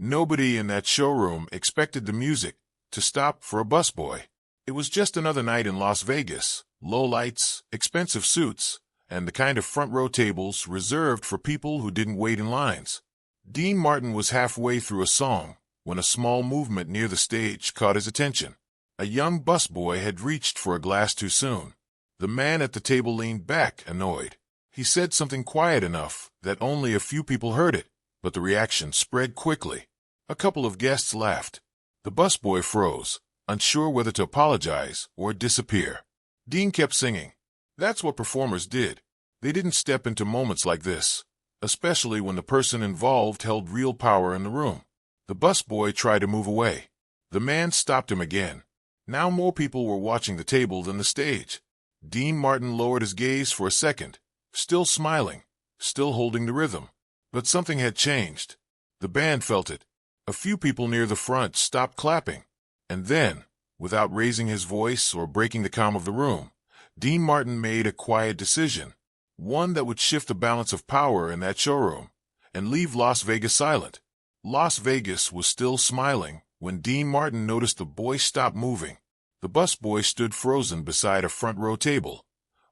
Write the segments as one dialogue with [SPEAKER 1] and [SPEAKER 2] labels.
[SPEAKER 1] Nobody in that showroom expected the music to stop for a busboy. It was just another night in Las Vegas, low lights, expensive suits, and the kind of front-row tables reserved for people who didn't wait in lines. Dean Martin was halfway through a song when a small movement near the stage caught his attention. A young busboy had reached for a glass too soon. The man at the table leaned back, annoyed. He said something quiet enough that only a few people heard it, but the reaction spread quickly. A couple of guests laughed. The busboy froze, unsure whether to apologize or disappear. Dean kept singing. That's what performers did. They didn't step into moments like this, especially when the person involved held real power in the room. The busboy tried to move away. The man stopped him again. Now more people were watching the table than the stage. Dean Martin lowered his gaze for a second, still smiling, still holding the rhythm. But something had changed. The band felt it. A few people near the front stopped clapping. And then, without raising his voice or breaking the calm of the room, Dean Martin made a quiet decision, one that would shift the balance of power in that showroom and leave Las Vegas silent. Las Vegas was still smiling when Dean Martin noticed the boy stop moving. The busboy stood frozen beside a front-row table,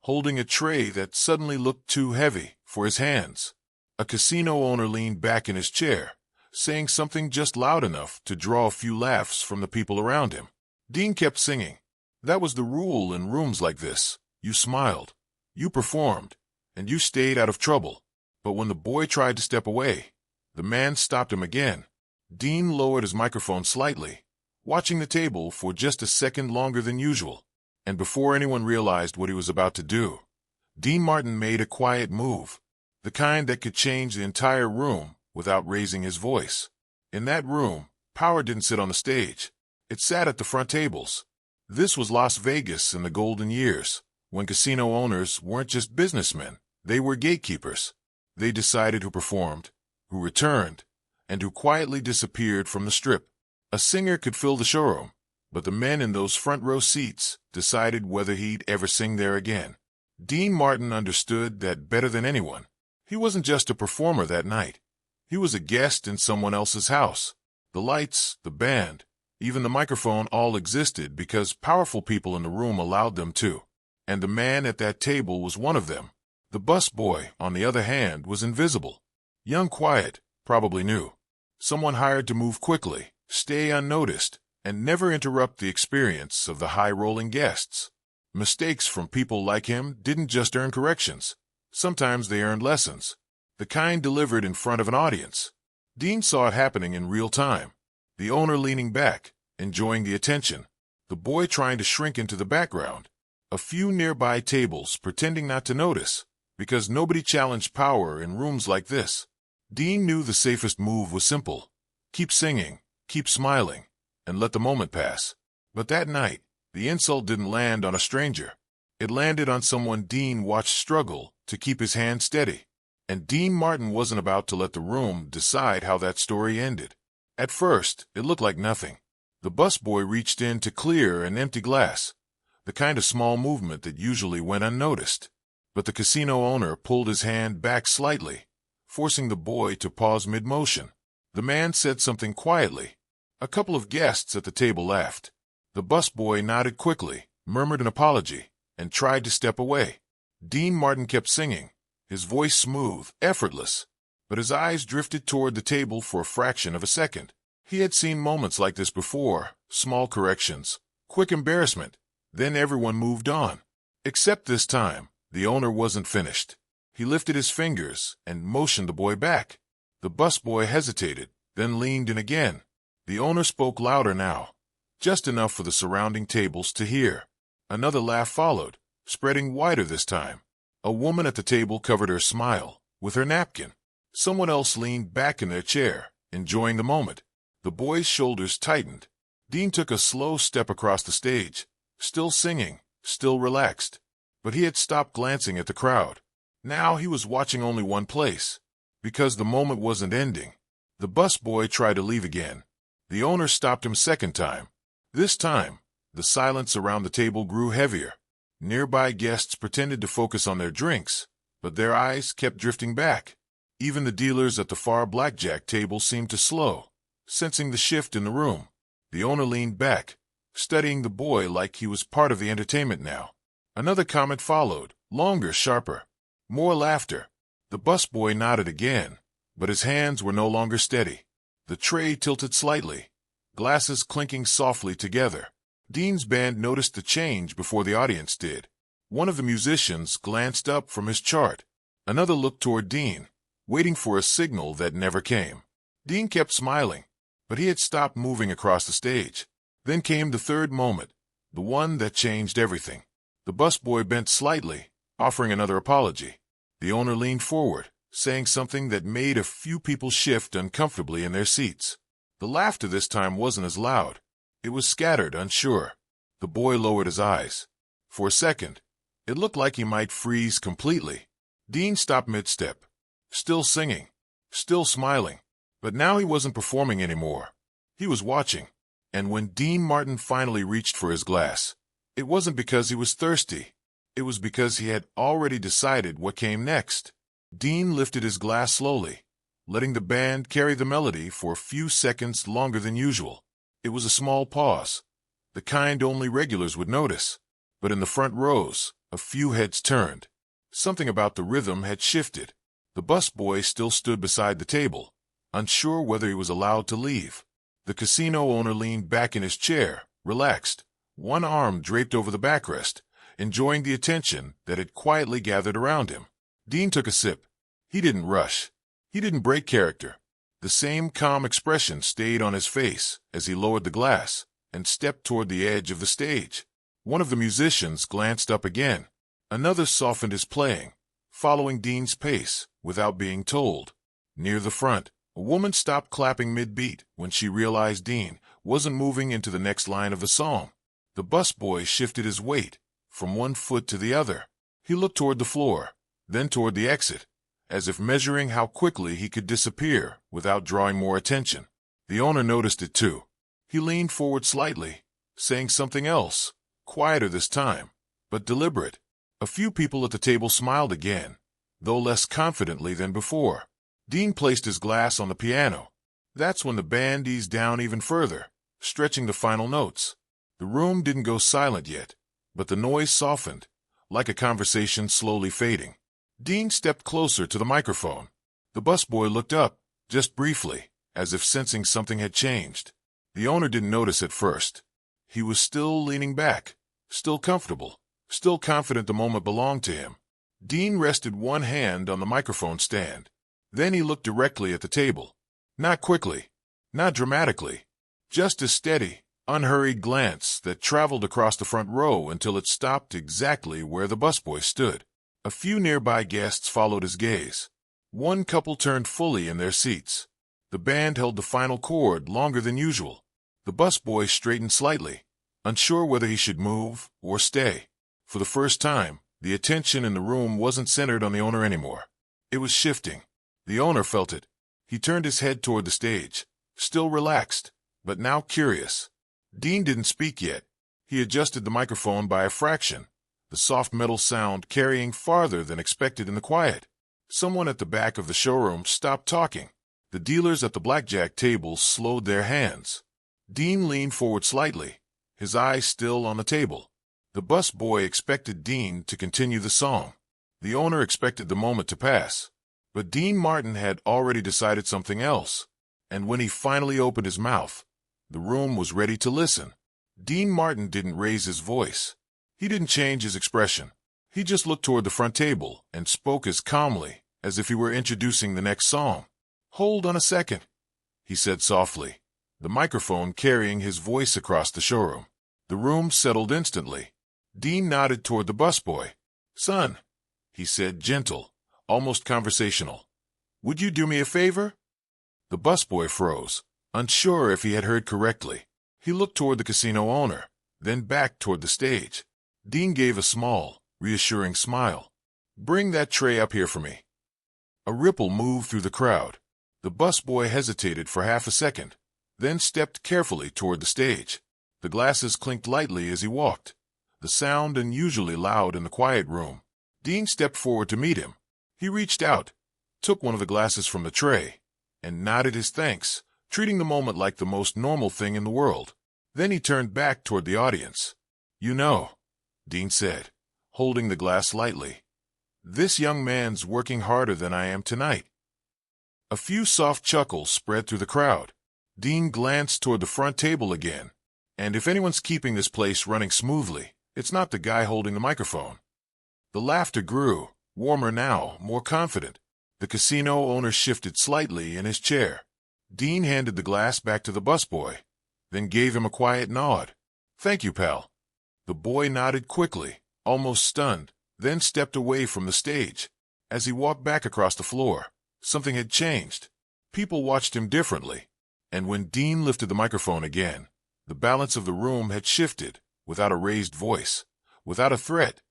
[SPEAKER 1] holding a tray that suddenly looked too heavy for his hands. A casino owner leaned back in his chair, saying something just loud enough to draw a few laughs from the people around him. Dean kept singing. That was the rule in rooms like this. You smiled, you performed, and you stayed out of trouble. But when the boy tried to step away, the man stopped him again. Dean lowered his microphone slightly, watching the table for just a second longer than usual. And before anyone realized what he was about to do, Dean Martin made a quiet move, the kind that could change the entire room without raising his voice. In that room, power didn't sit on the stage. It sat at the front tables. This was Las Vegas in the golden years, when casino owners weren't just businessmen, they were gatekeepers. They decided who performed, who returned, and who quietly disappeared from the strip. A singer could fill the showroom, but the men in those front-row seats decided whether he'd ever sing there again. Dean Martin understood that better than anyone. He wasn't just a performer that night. He was a guest in someone else's house. The lights, the band, even the microphone all existed because powerful people in the room allowed them to. And the man at that table was one of them. The busboy, on the other hand, was invisible. Young, quiet, probably new. Someone hired to move quickly, stay unnoticed, and never interrupt the experience of the high-rolling guests. Mistakes from people like him didn't just earn corrections. Sometimes they earned lessons, the kind delivered in front of an audience. Dean saw it happening in real time. The owner leaning back, enjoying the attention. The boy trying to shrink into the background. A few nearby tables pretending not to notice, because nobody challenged power in rooms like this. Dean knew the safest move was simple. Keep singing, keep smiling, and let the moment pass. But that night, the insult didn't land on a stranger. It landed on someone Dean watched struggle to keep his hand steady. And Dean Martin wasn't about to let the room decide how that story ended. At first, it looked like nothing. The busboy reached in to clear an empty glass, the kind of small movement that usually went unnoticed. But the casino owner pulled his hand back slightly, forcing the boy to pause mid-motion. The man said something quietly. A couple of guests at the table laughed. The busboy nodded quickly, murmured an apology, and tried to step away. Dean Martin kept singing, his voice smooth, effortless, but his eyes drifted toward the table for a fraction of a second. He had seen moments like this before, small corrections, quick embarrassment, then everyone moved on. Except this time, the owner wasn't finished. He lifted his fingers and motioned the boy back. The busboy hesitated, then leaned in again. The owner spoke louder now, just enough for the surrounding tables to hear. Another laugh followed, spreading wider this time. A woman at the table covered her smile with her napkin. Someone else leaned back in their chair, enjoying the moment. The boy's shoulders tightened. Dean took a slow step across the stage, still singing, still relaxed. But he had stopped glancing at the crowd. Now he was watching only one place, because the moment wasn't ending. The busboy tried to leave again. The owner stopped him second time. This time, the silence around the table grew heavier. Nearby guests pretended to focus on their drinks, but their eyes kept drifting back. Even the dealers at the far blackjack table seemed to slow, sensing the shift in the room. The owner leaned back, studying the boy like he was part of the entertainment now. Another comment followed, longer, sharper. More laughter. The busboy nodded again, but his hands were no longer steady. The tray tilted slightly, glasses clinking softly together. Dean's band noticed the change before the audience did. One of the musicians glanced up from his chart. Another looked toward Dean, waiting for a signal that never came. Dean kept smiling, but he had stopped moving across the stage. Then came the third moment, the one that changed everything. The busboy bent slightly, offering another apology. The owner leaned forward, saying something that made a few people shift uncomfortably in their seats. The laughter this time wasn't as loud. It was scattered, unsure. The boy lowered his eyes. For a second, it looked like he might freeze completely. Dean stopped mid-step, still singing, still smiling. But now he wasn't performing anymore. He was watching. And when Dean Martin finally reached for his glass, it wasn't because he was thirsty. It was because he had already decided what came next. Dean lifted his glass slowly, letting the band carry the melody for a few seconds longer than usual. It was a small pause, the kind only regulars would notice. But in the front rows, a few heads turned. Something about the rhythm had shifted. The busboy still stood beside the table, unsure whether he was allowed to leave. The casino owner leaned back in his chair, relaxed, one arm draped over the backrest, enjoying the attention that had quietly gathered around him. Dean took a sip. He didn't rush. He didn't break character. The same calm expression stayed on his face as he lowered the glass and stepped toward the edge of the stage. One of the musicians glanced up again. Another softened his playing, following Dean's pace without being told. Near the front, a woman stopped clapping mid-beat when she realized Dean wasn't moving into the next line of the song. The busboy shifted his weight from one foot to the other. He looked toward the floor, then toward the exit, as if measuring how quickly he could disappear without drawing more attention. The owner noticed it too. He leaned forward slightly, saying something else, quieter this time, but deliberate. A few people at the table smiled again, though less confidently than before. Dean placed his glass on the piano. That's when the band eased down even further, stretching the final notes. The room didn't go silent yet, but the noise softened, like a conversation slowly fading. Dean stepped closer to the microphone. The busboy looked up, just briefly, as if sensing something had changed. The owner didn't notice at first. He was still leaning back, still comfortable, still confident the moment belonged to him. Dean rested one hand on the microphone stand. Then he looked directly at the table. Not quickly, not dramatically, just a steady, unhurried glance that traveled across the front row until it stopped exactly where the busboy stood. A few nearby guests followed his gaze. One couple turned fully in their seats. The band held the final chord longer than usual. The busboy straightened slightly, unsure whether he should move or stay. For the first time, the attention in the room wasn't centered on the owner anymore. It was shifting. The owner felt it. He turned his head toward the stage, still relaxed, but now curious. Dean didn't speak yet. He adjusted the microphone by a fraction, the soft metal sound carrying farther than expected in the quiet. Someone at the back of the showroom stopped talking. The dealers at the blackjack tables slowed their hands. Dean leaned forward slightly, his eyes still on the table. The busboy expected Dean to continue the song. The owner expected the moment to pass. But Dean Martin had already decided something else, and when he finally opened his mouth, the room was ready to listen. Dean Martin didn't raise his voice. He didn't change his expression. He just looked toward the front table and spoke as calmly as if he were introducing the next song. "Hold on a second," he said softly, the microphone carrying his voice across the showroom. The room settled instantly. Dean nodded toward the busboy. "Son," he said, gentle, almost conversational, "would you do me a favor?" The busboy froze, unsure if he had heard correctly. He looked toward the casino owner, then back toward the stage. Dean gave a small, reassuring smile. "Bring that tray up here for me." A ripple moved through the crowd. The busboy hesitated for half a second, then stepped carefully toward the stage. The glasses clinked lightly as he walked, the sound unusually loud in the quiet room. Dean stepped forward to meet him. He reached out, took one of the glasses from the tray, and nodded his thanks, treating the moment like the most normal thing in the world. Then he turned back toward the audience. "You know," Dean said, holding the glass lightly, "this young man's working harder than I am tonight." A few soft chuckles spread through the crowd. Dean glanced toward the front table again. "And if anyone's keeping this place running smoothly, it's not the guy holding the microphone." The laughter grew, warmer now, more confident. The casino owner shifted slightly in his chair. Dean handed the glass back to the busboy, then gave him a quiet nod. "Thank you, pal." The boy nodded quickly, almost stunned, then stepped away from the stage. As he walked back across the floor, something had changed. People watched him differently. And when Dean lifted the microphone again, the balance of the room had shifted, without a raised voice, without a threat,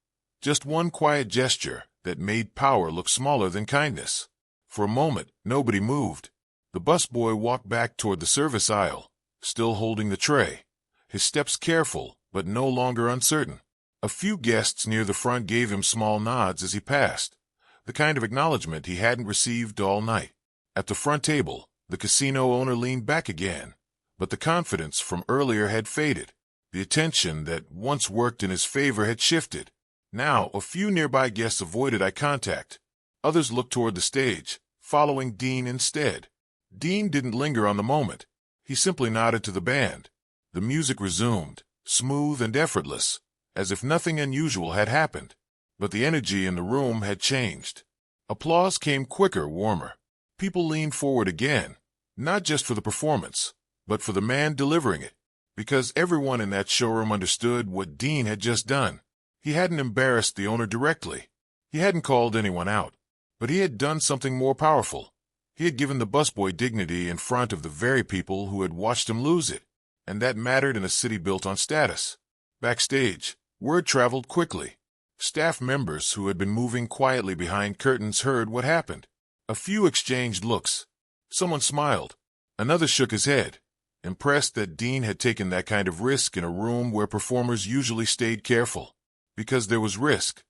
[SPEAKER 1] just one quiet gesture that made power look smaller than kindness. For a moment, nobody moved. The busboy walked back toward the service aisle, still holding the tray, his steps careful but no longer uncertain. A few guests near the front gave him small nods as he passed, the kind of acknowledgement he hadn't received all night. At the front table, the casino owner leaned back again, but the confidence from earlier had faded. The attention that once worked in his favor had shifted. Now, a few nearby guests avoided eye contact. Others looked toward the stage, following Dean instead. Dean didn't linger on the moment. He simply nodded to the band. The music resumed, smooth and effortless, as if nothing unusual had happened. But the energy in the room had changed. Applause came quicker, warmer. People leaned forward again, not just for the performance, but for the man delivering it, because everyone in that showroom understood what Dean had just done. He hadn't embarrassed the owner directly. He hadn't called anyone out, but he had done something more powerful. He had given the busboy dignity in front of the very people who had watched him lose it, and that mattered in a city built on status. Backstage, word traveled quickly. Staff members who had been moving quietly behind curtains heard what happened. A few exchanged looks. Someone smiled. Another shook his head, impressed that Dean had taken that kind of risk in a room where performers usually stayed careful. Because there was risk,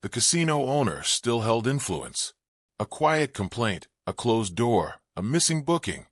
[SPEAKER 1] the casino owner still held influence. A quiet complaint, a closed door, a missing booking.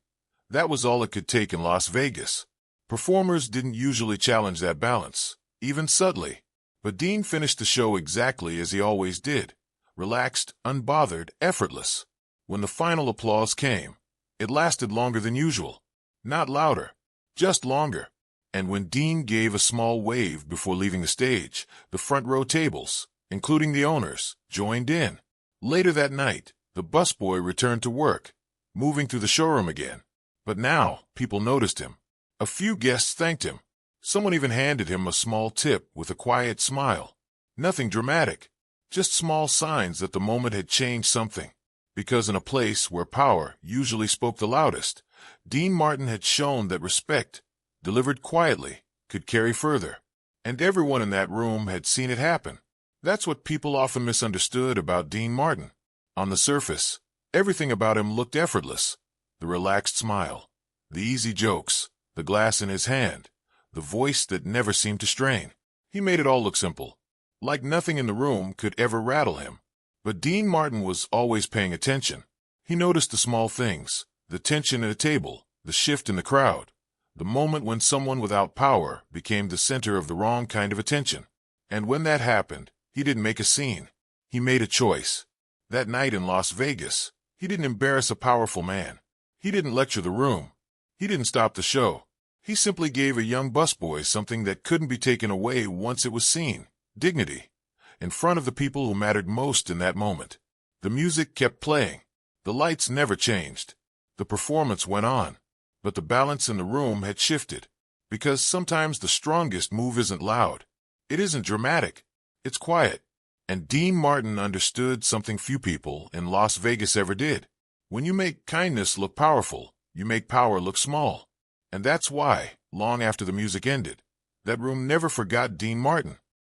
[SPEAKER 1] That was all it could take in Las Vegas. Performers didn't usually challenge that balance, even subtly. But Dean finished the show exactly as he always did, relaxed, unbothered, effortless. When the final applause came, it lasted longer than usual. Not louder, just longer. And when Dean gave a small wave before leaving the stage, the front row tables, including the owners, joined in. Later that night, the busboy returned to work, moving through the showroom again. But now, people noticed him. A few guests thanked him. Someone even handed him a small tip with a quiet smile. Nothing dramatic, just small signs that the moment had changed something. Because in a place where power usually spoke the loudest, Dean Martin had shown that respect, delivered quietly, could carry further. And everyone in that room had seen it happen. That's what people often misunderstood about Dean Martin. On the surface, everything about him looked effortless. The relaxed smile, the easy jokes, the glass in his hand, the voice that never seemed to strain. He made it all look simple, like nothing in the room could ever rattle him. But Dean Martin was always paying attention. He noticed the small things, the tension at a table, the shift in the crowd, the moment when someone without power became the center of the wrong kind of attention. And when that happened, he didn't make a scene. He made a choice. That night in Las Vegas, he didn't embarrass a powerful man. He didn't lecture the room. He didn't stop the show. He simply gave a young busboy something that couldn't be taken away once it was seen: dignity, in front of the people who mattered most in that moment. The music kept playing. The lights never changed. The performance went on. But the balance in the room had shifted. Because sometimes the strongest move isn't loud. It isn't dramatic. It's quiet. And Dean Martin understood something few people in Las Vegas ever did. When you make kindness look powerful, you make power look small. And that's why, long after the music ended, that room never forgot Dean Martin.